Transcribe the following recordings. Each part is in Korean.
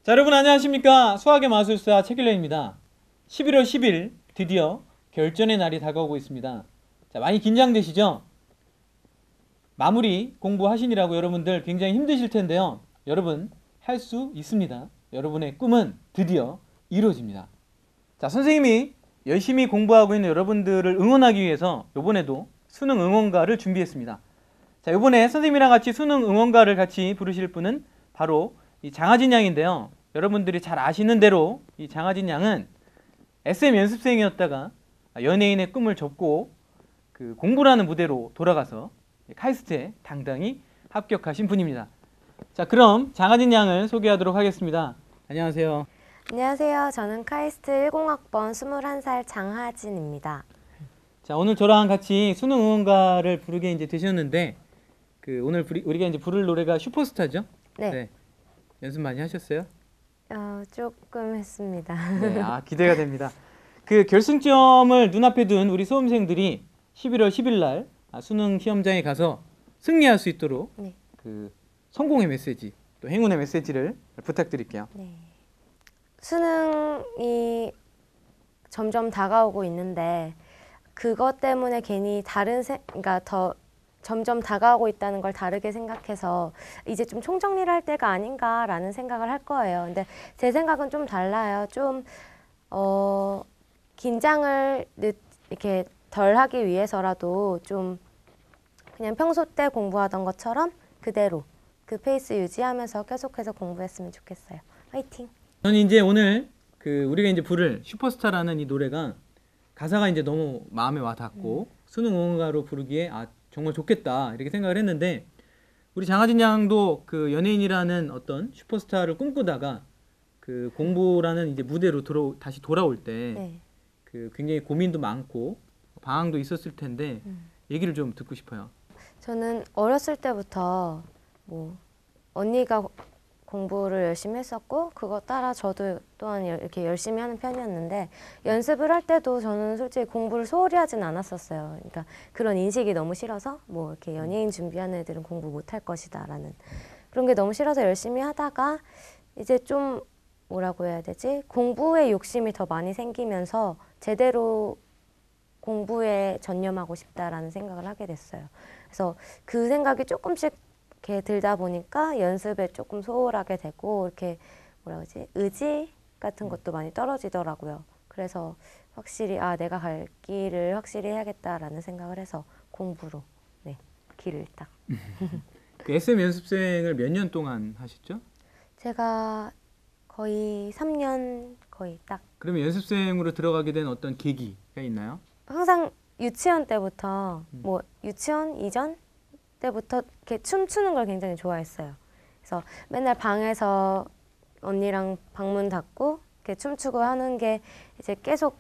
자, 여러분 안녕하십니까? 수학의 마술사 최길래입니다. 11월 10일 드디어 결전의 날이 다가오고 있습니다. 자, 많이 긴장되시죠? 마무리 공부하시느라고 여러분들 굉장히 힘드실 텐데요. 여러분 할 수 있습니다. 여러분의 꿈은 드디어 이루어집니다. 자, 선생님이 열심히 공부하고 있는 여러분들을 응원하기 위해서 이번에도 수능 응원가를 준비했습니다. 자, 이번에 선생님이랑 같이 수능 응원가를 같이 부르실 분은 바로 이 장하진 양인데요. 여러분들이 잘 아시는 대로 이 장하진 양은 SM 연습생이었다가 연예인의 꿈을 접고 그 공부라는 무대로 돌아가서 카이스트에 당당히 합격하신 분입니다. 자, 그럼 장하진 양을 소개하도록 하겠습니다. 안녕하세요. 안녕하세요. 저는 카이스트 10학번 21살 장하진입니다. 자, 오늘 저랑 같이 수능 응원가를 부르게 이제 되셨는데 오늘 우리가 이제 부를 노래가 슈퍼스타죠? 네. 연습 많이 하셨어요? 조금 했습니다. 네, 기대가 됩니다. 그 결승점을 눈앞에 둔 우리 수험생들이 11월 10일 날 수능 시험장에 가서 승리할 수 있도록 네. 그 성공의 메시지, 또 행운의 메시지를 부탁드릴게요. 네. 수능이 점점 다가오고 있는데 그것 때문에 괜히 그러니까 더 점점 다가오고 있다는 걸 다르게 생각해서 이제 좀 총정리를 할 때가 아닌가라는 생각을 할 거예요. 근데 제 생각은 좀 달라요. 좀 긴장을 이렇게 덜 하기 위해서라도 좀 그냥 평소 때 공부하던 것처럼 그대로 그 페이스 유지하면서 계속해서 공부했으면 좋겠어요. 화이팅! 저는 이제 오늘 우리가 이제 부를 슈퍼스타라는 이 노래가 가사가 이제 너무 마음에 와 닿고 수능 응원가로 부르기에 정말 좋겠다 이렇게 생각을 했는데, 우리 장하진 양도 그 연예인이라는 어떤 슈퍼스타를 꿈꾸다가 그 공부라는 이제 무대로 다시 돌아올 때 굉장히 고민도 많고 방황도 있었을 텐데 얘기를 좀 듣고 싶어요. 저는 어렸을 때부터 뭐 언니가 공부를 열심히 했었고 그거 따라 저도 또한 이렇게 열심히 하는 편이었는데, 연습을 할 때도 저는 솔직히 공부를 소홀히 하진 않았었어요. 그러니까 그런 인식이 너무 싫어서 뭐 이렇게 연예인 준비하는 애들은 공부 못할 것이다 라는 그런 게 너무 싫어서 열심히 하다가 이제 좀 뭐라고 해야 되지? 공부에 욕심이 더 많이 생기면서 제대로 공부에 전념하고 싶다라는 생각을 하게 됐어요. 그래서 그 생각이 조금씩 이렇게 들다 보니까 연습에 조금 소홀하게 되고 이렇게 뭐라 그러지? 의지 같은 것도 많이 떨어지더라고요. 그래서 확실히 내가 갈 길을 확실히 해야겠다라는 생각을 해서 공부로 길을 딱. 그 SM 연습생을 몇 년 동안 하셨죠? 제가 거의 3년 거의 딱. 그러면 연습생으로 들어가게 된 어떤 계기가 있나요? 항상 유치원 때부터 뭐 유치원 이전 때부터 이렇게 춤추는 걸 굉장히 좋아했어요. 그래서 맨날 방에서 언니랑 방문 닫고 이렇게 춤추고 하는 게 이제 계속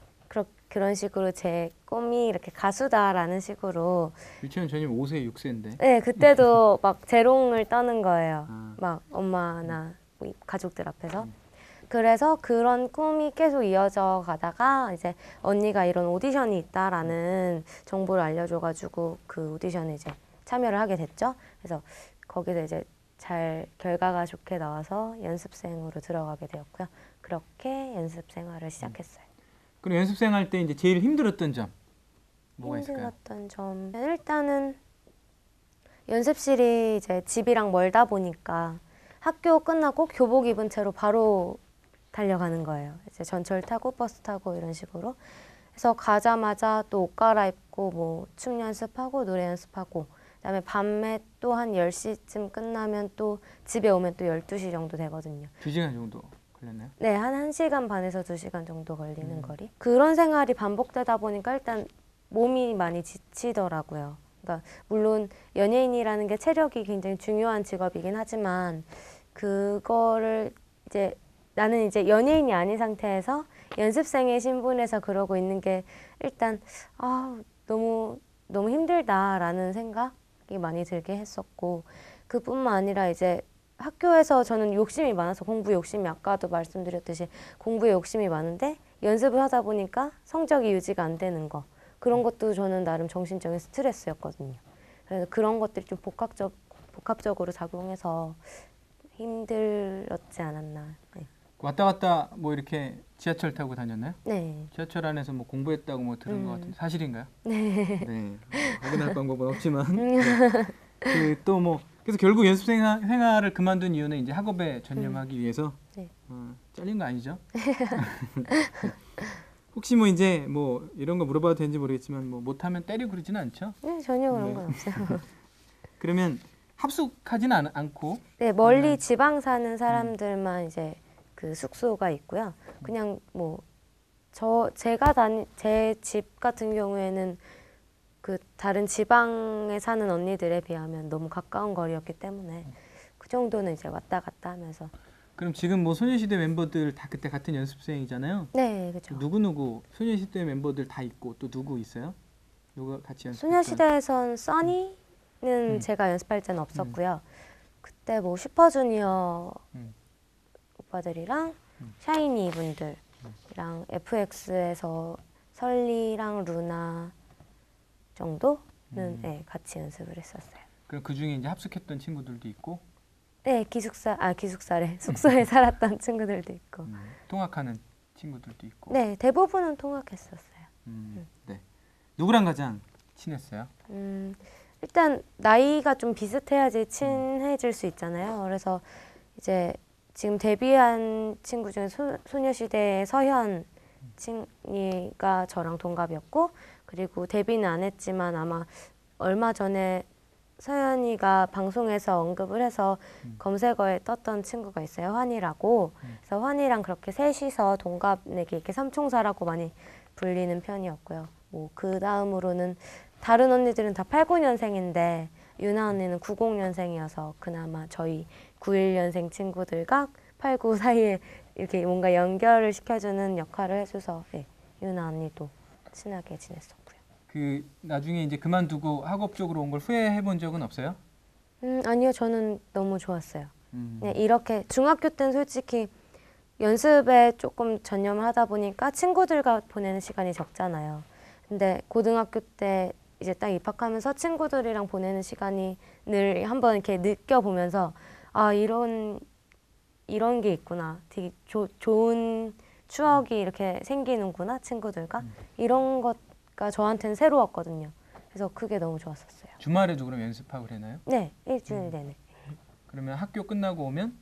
그런 식으로 제 꿈이 이렇게 가수다라는 식으로. 유치원 전이면 5세, 6세인데. 네, 그때도 막 재롱을 떠는 거예요. 막 엄마나 뭐 가족들 앞에서. 그래서 그런 꿈이 계속 이어져 가다가 이제 언니가 이런 오디션이 있다라는 정보를 알려줘가지고 그 오디션에 이제 참여를 하게 됐죠. 그래서 거기서 이제 잘 결과가 좋게 나와서 연습생으로 들어가게 되었고요. 그렇게 연습 생활을 시작했어요. 그럼 연습생 할 때 이제 제일 힘들었던 점 뭐가 있을까요? 힘들었던 점, 일단은 연습실이 이제 집이랑 멀다 보니까 학교 끝나고 교복 입은 채로 바로 달려가는 거예요. 이제 전철 타고 버스 타고 이런 식으로. 그래서 가자마자 또 옷 갈아입고 뭐 춤 연습하고 노래 연습하고, 그다음에 밤에 또 한 10시쯤 끝나면 또 집에 오면 또 12시 정도 되거든요. 2시간 정도 걸렸나요? 네, 한 1시간 반에서 2시간 정도 걸리는 거리. 그런 생활이 반복되다 보니까 일단 몸이 많이 지치더라고요. 그러니까 물론 연예인이라는 게 체력이 굉장히 중요한 직업이긴 하지만 그거를 이제 나는 이제 연예인이 아닌 상태에서 연습생의 신분에서 그러고 있는 게 일단 너무 힘들다라는 생각이 많이 들게 했었고, 그뿐만 아니라 이제 학교에서 저는 욕심이 많아서 공부 욕심이 아까도 말씀드렸듯이 공부에 욕심이 많은데 연습을 하다 보니까 성적이 유지가 안 되는 거, 그런 것도 저는 나름 정신적인 스트레스였거든요. 그래서 그런 것들이 좀 복합적으로 작용해서 힘들었지 않았나. 네. 왔다 갔다 뭐 이렇게 지하철 타고 다녔나요? 네. 지하철 안에서 뭐 공부했다고 뭐 들은 것 같은데 사실인가요? 네. 네. 확인할 방법은 없지만 그또 뭐 그래서 결국 연습 생활을 그만둔 이유는 이제 학업에 전념하기 위해서 네. 잘린 거 아니죠? 혹시 뭐 이제 뭐 이런 거 물어봐도 되는지 모르겠지만 뭐 못하면 때리고 그러지는 않죠? 네, 전혀 그런 네. 건 없어요. 그러면 합숙하진 않고 네, 멀리 지방 사는 사람들만 이제 그 숙소가 있고요. 그냥 뭐 제 집 같은 경우에는 그 다른 지방에 사는 언니들에 비하면 너무 가까운 거리였기 때문에 그 정도는 이제 왔다 갔다 하면서. 그럼 지금 뭐 소녀시대 멤버들 다 그때 같은 연습생이잖아요. 네, 그렇죠. 누구 소녀시대 멤버들 다 있고 또 누구 있어요? 누가 같이 연습했던? 소녀시대에선 써니는 제가 연습할 때는 없었고요. 그때 뭐 슈퍼주니어 오빠들이랑 샤이니 분들이랑 FX에서 설리랑 루나 정도는 네, 같이 연습을 했었어요. 그럼 그 중에 이제 합숙했던 친구들도 있고 네, 기숙사래. 숙소에 살았던 친구들도 있고. 통학하는 친구들도 있고. 네, 대부분은 통학했었어요. 네. 누구랑 가장 친했어요? 일단 나이가 좀 비슷해야지 친해질 수 있잖아요. 그래서 이제 지금 데뷔한 친구 중에 소녀시대의 서현 친이가 저랑 동갑이었고, 그리고 데뷔는 안 했지만 아마 얼마 전에 서연이가 방송에서 언급을 해서 검색어에 떴던 친구가 있어요. 환희라고. 그래서 환희랑 그렇게 셋이서 동갑내기 이렇게 삼총사라고 많이 불리는 편이었고요. 뭐 그 다음으로는 다른 언니들은 다 89년생인데 유나 언니는 90년생이어서 그나마 저희 91년생 친구들과 89 사이에 이렇게 뭔가 연결을 시켜주는 역할을 해줘서 네, 유나 언니도 친하게 지냈었고요. 그 나중에 이제 그만두고 학업 쪽으로 온 걸 후회해 본 적은 없어요? 아니요, 저는 너무 좋았어요. 그냥 이렇게 중학교 때는 솔직히 연습에 조금 전념을 하다 보니까 친구들과 보내는 시간이 적잖아요. 근데 고등학교 때 이제 딱 입학하면서 친구들이랑 보내는 시간이 늘 한번 이렇게 느껴보면서 아 이런 게 있구나. 되게 좋은 추억이 이렇게 생기는구나 친구들과 이런 것가 저한테는 새로웠거든요. 그래서 그게 너무 좋았었어요. 주말에도 그럼 연습하고 그러나요? 네, 일주일 내내. 그러면 학교 끝나고 오면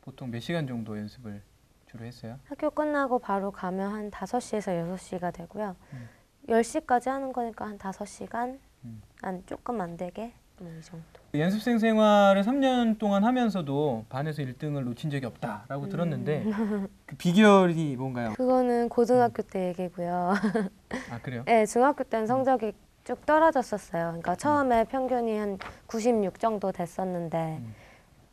보통 몇 시간 정도 연습을 주로 했어요? 학교 끝나고 바로 가면 한 5시에서 6시가 되고요. 10시까지 하는 거니까 한 5시간? 한 조금 안 되게 뭐 이 정도. 연습생 생활을 3년 동안 하면서도 반에서 1등을 놓친 적이 없다라고 들었는데 그 비결이 뭔가요? 그거는 고등학교 때 얘기고요. 아 그래요? 네, 중학교 때는 성적이 쭉 떨어졌었어요. 그러니까 처음에 평균이 한 96 정도 됐었는데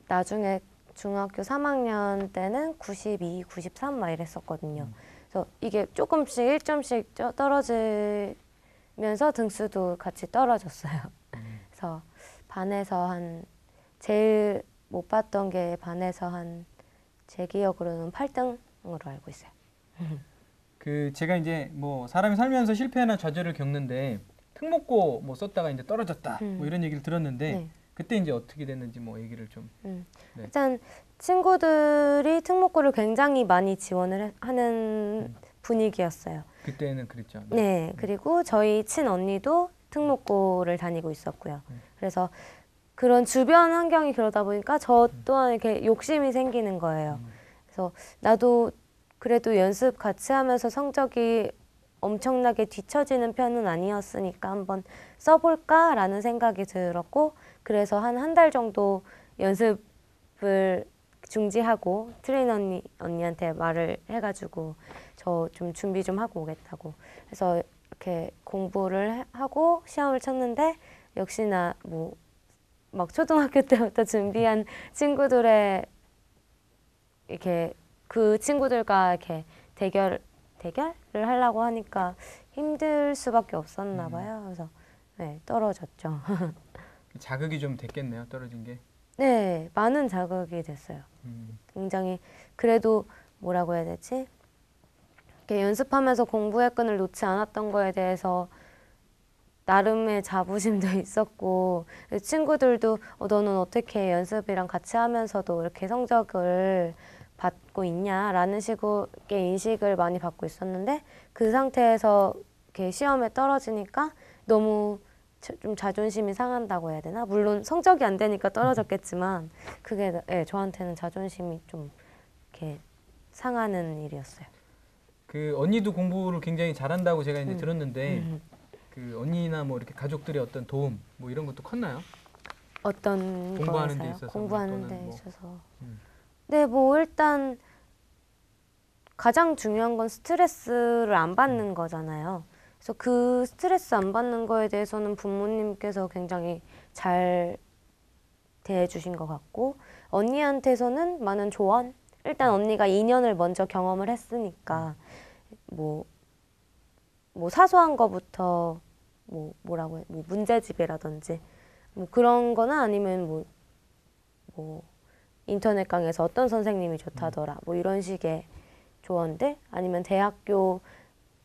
나중에 중학교 3학년 때는 92, 93 막 이랬었거든요. 그래서 이게 조금씩 1점씩 떨어지면서 등수도 같이 떨어졌어요. 그래서 반에서 한 제일 못 봤던 게 반에서 한 제 기억으로는 8등으로 알고 있어요. 그 제가 이제 뭐 사람이 살면서 실패나 좌절을 겪는데 특목고 뭐 썼다가 이제 떨어졌다 뭐 이런 얘기를 들었는데 네. 그때 이제 어떻게 됐는지 뭐 얘기를 좀. 네. 일단 친구들이 특목고를 굉장히 많이 지원을 하는 분위기였어요. 그때는 그랬죠. 네, 그리고 저희 친언니도 특목고를 다니고 있었고요. 그래서 그런 주변 환경이 그러다 보니까 저 또한 이렇게 욕심이 생기는 거예요. 그래서 나도 그래도 연습 같이 하면서 성적이 엄청나게 뒤처지는 편은 아니었으니까 한번 써볼까라는 생각이 들었고, 그래서 한 달 정도 연습을 중지하고 트레이너 언니한테 말을 해가지고 저 좀 준비 좀 하고 오겠다고. 그래서 이렇게 공부를 하고 시험을 쳤는데 역시나 뭐 막 초등학교 때부터 준비한 친구들의 이렇게 그 친구들과 이렇게 대결을 하려고 하니까 힘들 수밖에 없었나 봐요. 그래서 네, 떨어졌죠. 자극이 좀 됐겠네요. 떨어진 게. 네, 많은 자극이 됐어요. 굉장히 그래도 뭐라고 해야 되지? 이렇게 연습하면서 공부의 끈을 놓지 않았던 거에 대해서 나름의 자부심도 있었고 친구들도 너는 어떻게 연습이랑 같이 하면서도 이렇게 성적을 받고 있냐라는 식의 인식을 많이 받고 있었는데 그 상태에서 이렇게 시험에 떨어지니까 너무 좀 자존심이 상한다고 해야 되나? 물론 성적이 안 되니까 떨어졌겠지만 그게 예, 저한테는 자존심이 좀 이렇게 상하는 일이었어요. 그 언니도 공부를 굉장히 잘한다고 제가 이제 들었는데 그 언니나 뭐 이렇게 가족들의 어떤 도움 뭐 이런 것도 컸나요? 어떤 공부하는 데 거에서요? 있어서 공부하는 또는 데 뭐. 있어서. 음. 네, 뭐 일단 가장 중요한 건 스트레스를 안 받는 거잖아요. 그래서 그 스트레스 안 받는 거에 대해서는 부모님께서 굉장히 잘 대해주신 것 같고 언니한테서는 많은 조언? 일단 언니가 2년을 먼저 경험을 했으니까 뭐 사소한 거부터 뭐라고 해, 뭐 문제집이라든지 뭐 그런 거나 아니면 뭐 인터넷 강의에서 어떤 선생님이 좋다더라 뭐 이런 식의 조언들 아니면 대학교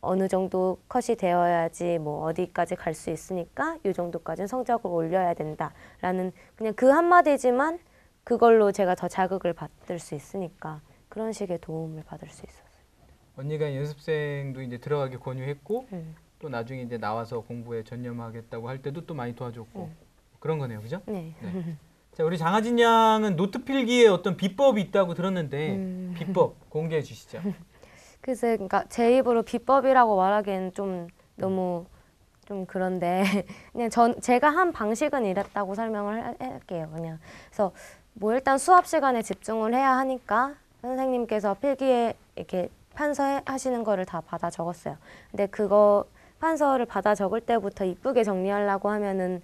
어느 정도 컷이 되어야지 뭐 어디까지 갈 수 있으니까 이 정도까지는 성적을 올려야 된다라는 그냥 그 한마디지만 그걸로 제가 더 자극을 받을 수 있으니까 그런 식의 도움을 받을 수 있었어요. 언니가 연습생도 이제 들어가기 권유했고 또 나중에 이제 나와서 공부에 전념하겠다고 할 때도 또 많이 도와줬고 그런 거네요, 그죠? 네. 네. 자, 우리 장하진 양은 노트 필기에 어떤 비법이 있다고 들었는데 비법 공개해 주시죠. 그래서 그러니까 제 입으로 비법이라고 말하기에는 좀 너무 좀 그런데 그냥 제가 한 방식은 이랬다고 설명을 할게요. 그냥 그래서 뭐 일단 수업 시간에 집중을 해야 하니까 선생님께서 필기에 이렇게 판서하시는 거를 다 받아 적었어요. 근데 그거 판서를 받아 적을 때부터 이쁘게 정리하려고 하면은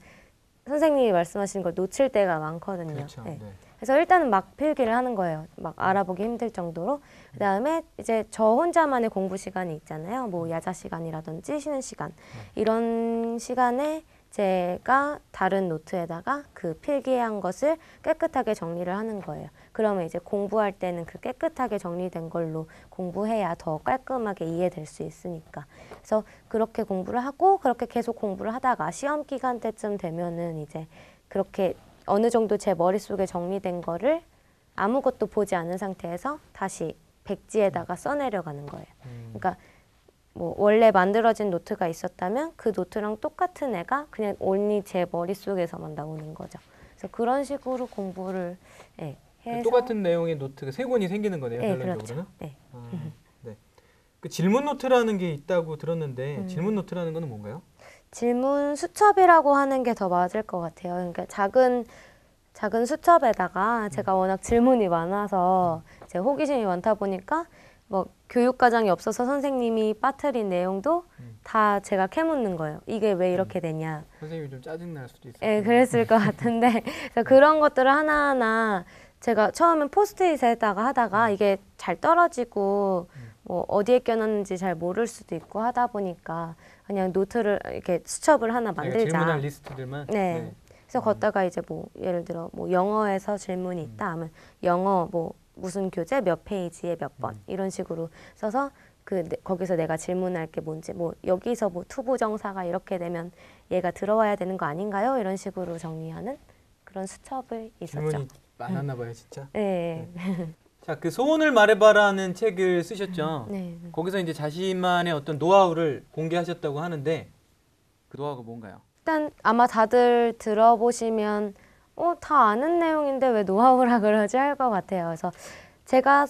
선생님이 말씀하시는 걸 놓칠 때가 많거든요. 그렇죠. 네. 네. 그래서 일단은 막 필기를 하는 거예요. 막 알아보기 힘들 정도로. 그다음에 이제 저 혼자만의 공부 시간이 있잖아요. 뭐 야자 시간이라든지 쉬는 시간. 이런 시간에 제가 다른 노트에다가 그 필기한 것을 깨끗하게 정리를 하는 거예요. 그러면 이제 공부할 때는 그 깨끗하게 정리된 걸로 공부해야 더 깔끔하게 이해될 수 있으니까. 그래서 그렇게 공부를 하고 그렇게 계속 공부를 하다가 시험 기간 때쯤 되면은 이제 그렇게 어느 정도 제 머릿속에 정리된 거를 아무것도 보지 않은 상태에서 다시 백지에다가 써내려가는 거예요. 그러니까 뭐 원래 만들어진 노트가 있었다면 그 노트랑 똑같은 애가 그냥 온리 제 머릿속에서만 나오는 거죠. 그래서 그런 식으로 공부를 해서 똑같은 내용의 노트가 세 권이 생기는 거네요, 네, 결론적으로는. 그렇죠. 네. 네. 그 질문 노트라는 게 있다고 들었는데 질문 노트라는 거는 뭔가요? 질문 수첩이라고 하는 게 더 맞을 것 같아요. 그러니까 작은 수첩에다가 제가 워낙 질문이 많아서 제 호기심이 많다 보니까 뭐 교육과정이 없어서 선생님이 빠뜨린 내용도 다 제가 캐묻는 거예요. 이게 왜 이렇게 되냐. 선생님이 좀 짜증 날 수도 있어요. 예, 그랬을 것 같은데 그래서 그런 것들을 하나하나 제가 처음엔 포스트잇에다가 하다가 이게 잘 떨어지고 뭐 어디에 껴놨는지 잘 모를 수도 있고 하다 보니까 그냥 노트를 이렇게 수첩을 하나 만들자. 질문할 리스트들만. 네. 그래서 걷다가 이제 뭐 예를 들어 뭐 영어에서 질문이 있다 하면 영어 뭐 무슨 교재 몇 페이지에 몇 번 이런 식으로 써서 거기서 내가 질문할 게 뭔지 뭐 여기서 뭐 투부정사가 이렇게 되면 얘가 들어와야 되는 거 아닌가요? 이런 식으로 정리하는 그런 수첩을 있었죠. 질문이 많았나 봐요, 진짜. 네. 자, 그 소원을 말해봐라는 책을 쓰셨죠. 네. 거기서 이제 자신만의 어떤 노하우를 공개하셨다고 하는데 그 노하우가 뭔가요? 일단 아마 다들 들어보시면 다 아는 내용인데 왜 노하우라 그러지 할 것 같아요. 그래서 제가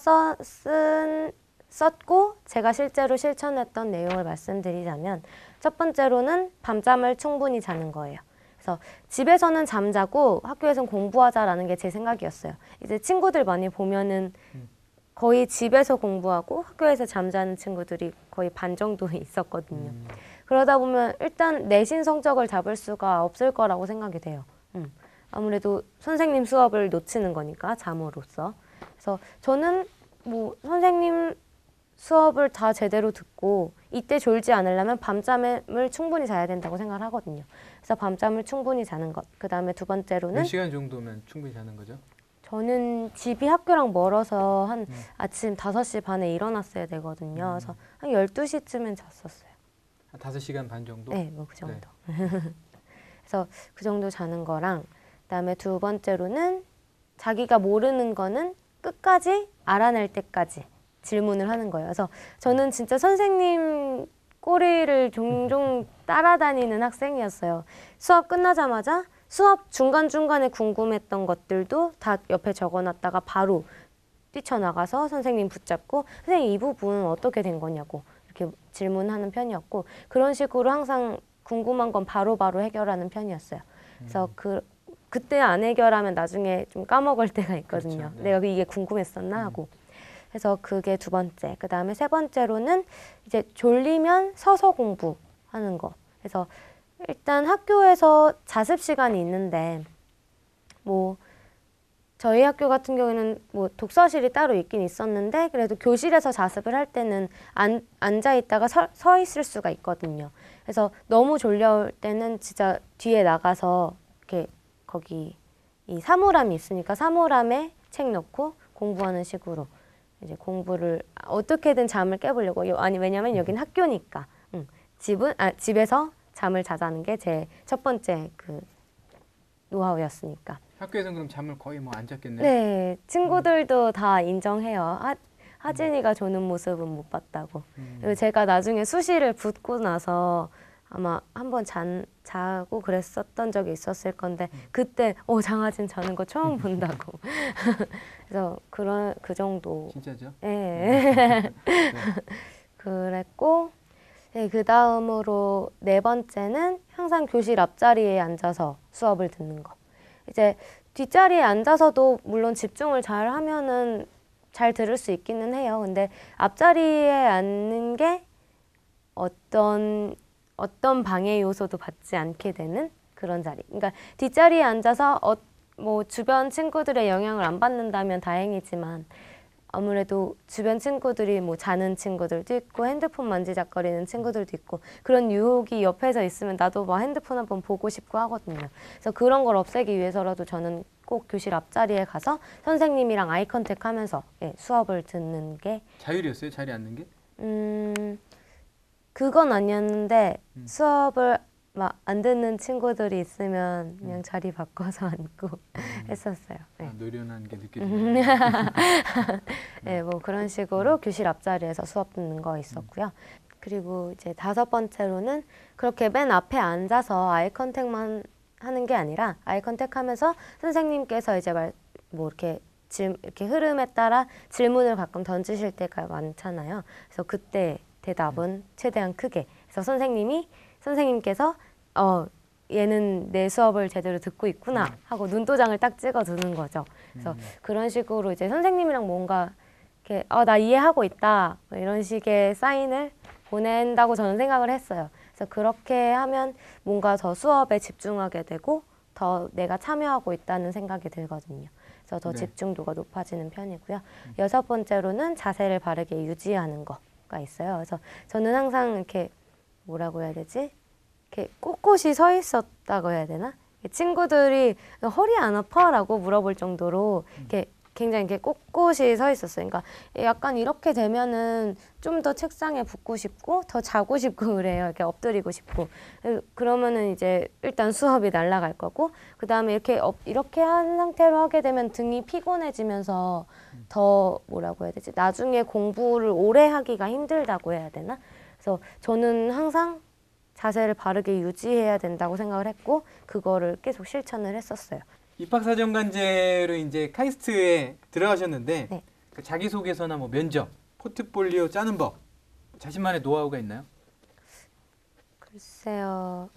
썼고 제가 실제로 실천했던 내용을 말씀드리자면 첫 번째로는 밤잠을 충분히 자는 거예요. 그래서 집에서는 잠자고 학교에서는 공부하자라는 게 제 생각이었어요. 이제 친구들 많이 보면은 거의 집에서 공부하고 학교에서 잠자는 친구들이 거의 반 정도 있었거든요. 그러다 보면 일단 내신 성적을 잡을 수가 없을 거라고 생각이 돼요. 아무래도 선생님 수업을 놓치는 거니까 잠으로써. 그래서 저는 뭐 선생님 수업을 다 제대로 듣고 이때 졸지 않으려면 밤잠을 충분히 자야 된다고 생각을 하거든요. 그래서 밤잠을 충분히 자는 것. 그 다음에 두 번째로는 몇 시간 정도면 충분히 자는 거죠? 저는 집이 학교랑 멀어서 한 아침 5시 반에 일어났어야 되거든요. 그래서 한 12시쯤엔 잤었어요. 한 5시간 반 정도? 네, 뭐 그 정도. 그래서 그 정도 자는 거랑 그다음에 두 번째로는 자기가 모르는 거는 끝까지 알아낼 때까지 질문을 하는 거예요. 그래서 저는 진짜 선생님 꼬리를 종종 따라다니는 학생이었어요. 수업 끝나자마자 수업 중간중간에 궁금했던 것들도 다 옆에 적어놨다가 바로 뛰쳐나가서 선생님 붙잡고 선생님 이 부분 어떻게 된 거냐고 이렇게 질문하는 편이었고 그런 식으로 항상 궁금한 건 바로바로 해결하는 편이었어요. 그래서 그때 안 해결하면 나중에 좀 까먹을 때가 있거든요. 그렇죠. 네. 내가 이게 궁금했었나 하고. 그래서 그게 두 번째. 그 다음에 세 번째로는 이제 졸리면 서서 공부하는 거. 그래서 일단 학교에서 자습 시간이 있는데 뭐 저희 학교 같은 경우에는 뭐 독서실이 따로 있긴 있었는데 그래도 교실에서 자습을 할 때는 앉아 있다가 서 있을 수가 있거든요. 그래서 너무 졸려올 때는 진짜 뒤에 나가서 이렇게 거기 이 사물함이 있으니까 사물함에 책 넣고 공부하는 식으로 이제 공부를 어떻게든 잠을 깨보려고. 아니 왜냐면 여긴 학교니까. 집에서 잠을 자자는 게 제 첫 번째 그 노하우였으니까. 학교에서는 그럼 잠을 거의 뭐 안 잤겠네요. 네, 친구들도 다 인정해요. 하진이가 조는 모습은 못 봤다고. 그리고 제가 나중에 수시를 붙고 나서 아마 한번 자고 그랬었던 적이 있었을 건데 그때 장하진 자는 거 처음 본다고. 그래서 그 정도. 진짜죠? 네. 그랬고 그 다음으로 네 번째는 항상 교실 앞자리에 앉아서 수업을 듣는 거. 이제 뒷자리에 앉아서도 물론 집중을 잘 하면은 잘 들을 수 있기는 해요. 근데 앞자리에 앉는 게 어떤 방해 요소도 받지 않게 되는 그런 자리. 그러니까 뒷자리에 앉아서 뭐 주변 친구들의 영향을 안 받는다면 다행이지만 아무래도 주변 친구들이 뭐 자는 친구들도 있고 핸드폰 만지작거리는 친구들도 있고 그런 유혹이 옆에서 있으면 나도 막 핸드폰 한번 보고 싶고 하거든요. 그래서 그런 걸 없애기 위해서라도 저는 꼭 교실 앞자리에 가서 선생님이랑 아이 컨택하면서 수업을 듣는 게 자율이었어요? 자리에 앉는 게? 그건 아니었는데 수업을 막 안 듣는 친구들이 있으면 그냥 자리 바꿔서 앉고 했었어요. 네. 노련한 게 느껴지네요. 네, 뭐 그런 식으로 교실 앞자리에서 수업 듣는 거 있었고요. 그리고 이제 다섯 번째로는 그렇게 맨 앞에 앉아서 아이 컨택만 하는 게 아니라 아이 컨택하면서 선생님께서 이제 뭐 이렇게 흐름에 따라 질문을 가끔 던지실 때가 많잖아요. 그래서 그때 대답은 최대한 크게. 그래서 선생님께서 얘는 내 수업을 제대로 듣고 있구나 하고 눈도장을 딱 찍어 두는 거죠. 그래서 그런 식으로 이제 선생님이랑 뭔가 이렇게 나 이해하고 있다 뭐 이런 식의 사인을 보낸다고 저는 생각을 했어요. 그래서 그렇게 하면 뭔가 더 수업에 집중하게 되고 더 내가 참여하고 있다는 생각이 들거든요. 그래서 더 네. 집중도가 높아지는 편이고요. 여섯 번째로는 자세를 바르게 유지하는 거가 있어요. 그래서 저는 항상 이렇게 뭐라고 해야 되지? 이렇게 꼿꼿이 서 있었다고 해야 되나? 친구들이 허리 안 아파라고 물어볼 정도로 이렇게 굉장히 이렇게 꼿꼿이 서 있었어요. 그러니까 약간 이렇게 되면은 좀 더 책상에 붙고 싶고 더 자고 싶고 그래요. 이렇게 엎드리고 싶고. 그러면은 이제 일단 수업이 날아갈 거고 그 다음에 이렇게 한 상태로 하게 되면 등이 피곤해지면서 더 뭐라고 해야 되지? 나중에 공부를 오래 하기가 힘들다고 해야 되나? 그래서 저는 항상 자세를 바르게 유지해야 된다고 생각을 했고 그거를 계속 실천을 했었어요. 입학사정관제로 이제 카이스트에 들어가셨는데 네. 그 자기소개서나 뭐 면접, 포트폴리오 짜는 법 자신만의 노하우가 있나요? 글쎄요.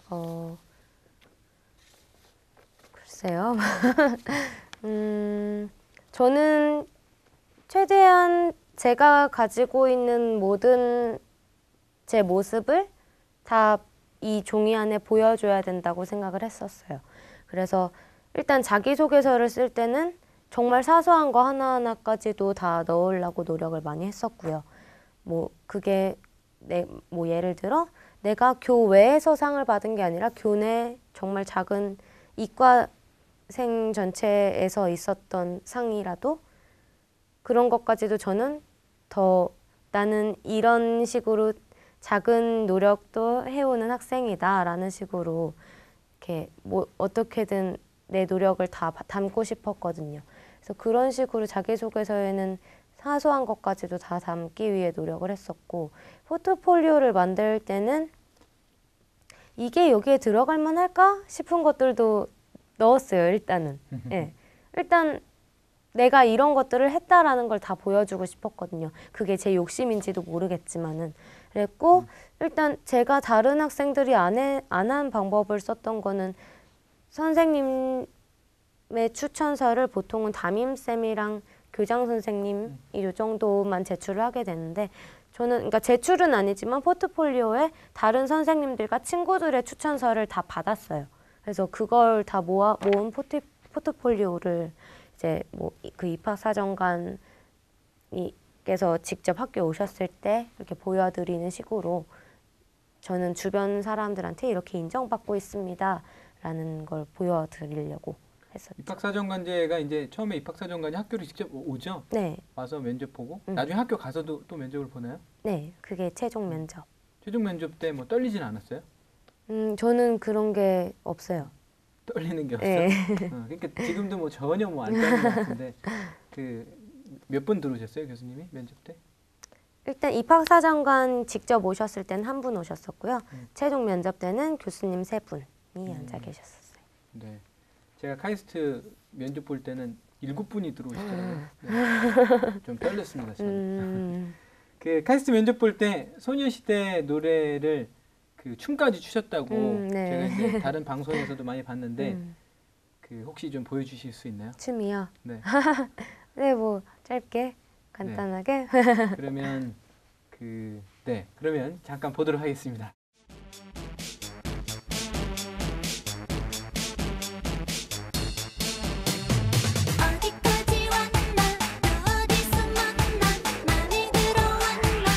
저는 최대한 제가 가지고 있는 모든 제 모습을 다 이 종이 안에 보여줘야 된다고 생각을 했었어요. 그래서 일단 자기소개서를 쓸 때는 정말 사소한 거 하나하나까지도 다 넣으려고 노력을 많이 했었고요. 뭐 그게 뭐 예를 들어 내가 교외에서 상을 받은 게 아니라 교내 정말 작은 이과생 전체에서 있었던 상이라도 그런 것까지도 저는 더 나는 이런 식으로 작은 노력도 해오는 학생이다라는 식으로 이렇게 뭐 어떻게든 내 노력을 다 담고 싶었거든요. 그래서 그런 식으로 자기소개서에는 사소한 것까지도 다 담기 위해 노력을 했었고, 포트폴리오를 만들 때는 이게 여기에 들어갈 만할까 싶은 것들도 넣었어요. 일단은. 예. 일단 내가 이런 것들을 했다라는 걸 다 보여주고 싶었거든요. 그게 제 욕심인지도 모르겠지만은. 그랬고 일단 제가 다른 학생들이 안 한 방법을 썼던 거는, 선생님의 추천서를 보통은 담임쌤이랑 교장 선생님이 이 정도만 제출을 하게 되는데, 저는 그러니까 제출은 아니지만 포트폴리오에 다른 선생님들과 친구들의 추천서를 다 받았어요. 그래서 그걸 다 모은 포트폴리오를 이제 뭐 그 입학사정관께서 직접 학교에 오셨을 때 이렇게 보여드리는 식으로, 저는 주변 사람들한테 이렇게 인정받고 있습니다라는 걸 보여드리려고 했었죠. 입학사정관제가 이제 처음에 입학사정관이 학교를 직접 오죠? 네. 와서 면접 보고 나중에 학교 가서도 또 면접을 보나요? 네, 그게 최종 면접. 최종 면접 때 뭐 떨리진 않았어요? 저는 그런 게 없어요. 떨리는 게 없어요? 네. 그러니까 지금도 뭐 전혀 뭐 안 떨리는 것 같은데, 그 몇 분 들어오셨어요, 교수님이 면접 때? 일단 입학사정관 직접 오셨을 때는 한 분 오셨었고요. 최종 면접 때는 교수님 3분이 앉아 계셨었어요. 네. 제가 카이스트 면접 볼 때는 7분이 들어오시더라고요. 네. 좀 떨렸습니다, 저는. 그 카이스트 면접 볼 때 소녀시대 노래를 그 춤까지 추셨다고 네. 제가 이제 다른 방송에서도 많이 봤는데 그 혹시 좀 보여주실 수 있나요? 춤이요? 네. 네, 뭐 짧게 간단하게. 그러면 그러면 잠깐 보도록 하겠습니다. 어디까지 왔나 어디서 만나 맘이 들어왔나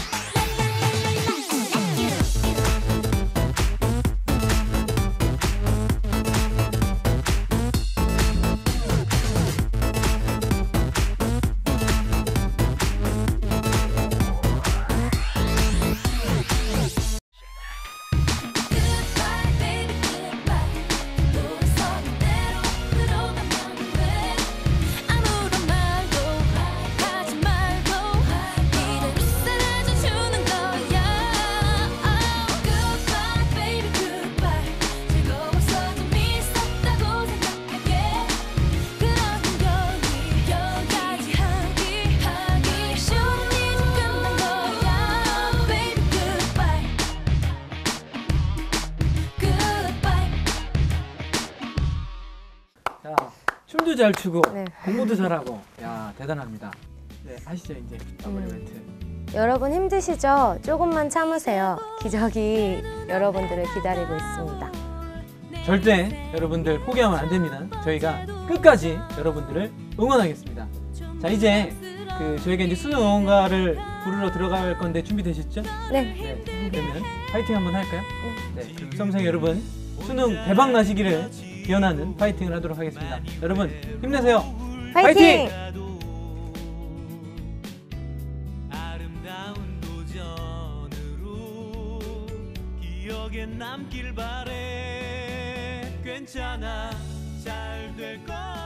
Goodbye baby goodbye 돌아서는 대로 들어가면 돼 아무런 말도 하지 말고 이대로 사라져 주는 거야 Goodbye baby goodbye 즐거워서 좀 있었다고 생각할게 그럼 여기까지 하기 쉬운 이제 끝난 거야 Baby goodbye Goodbye 자, 춤도 잘 추고 네. 공부도 잘하고, 야 대단합니다. 네, 하시죠 이제 마무리 멘트. 여러분 힘드시죠? 조금만 참으세요. 기적이 여러분들을 기다리고 있습니다. 절대 여러분들 포기하면 안 됩니다. 저희가 끝까지 여러분들을 응원하겠습니다. 자, 이제 저희가 이제 수능 응원가를 부르러 들어갈 건데 준비되셨죠? 네. 네. 그러면 파이팅 한번 할까요? 네. 그럼 수험생 여러분 수능 대박 나시기를 기원하는 파이팅을 하도록 하겠습니다. 여러분 힘내세요. 파이팅! 아름다운 도전으로 기억에 남길 바래 괜찮아 잘 될 거야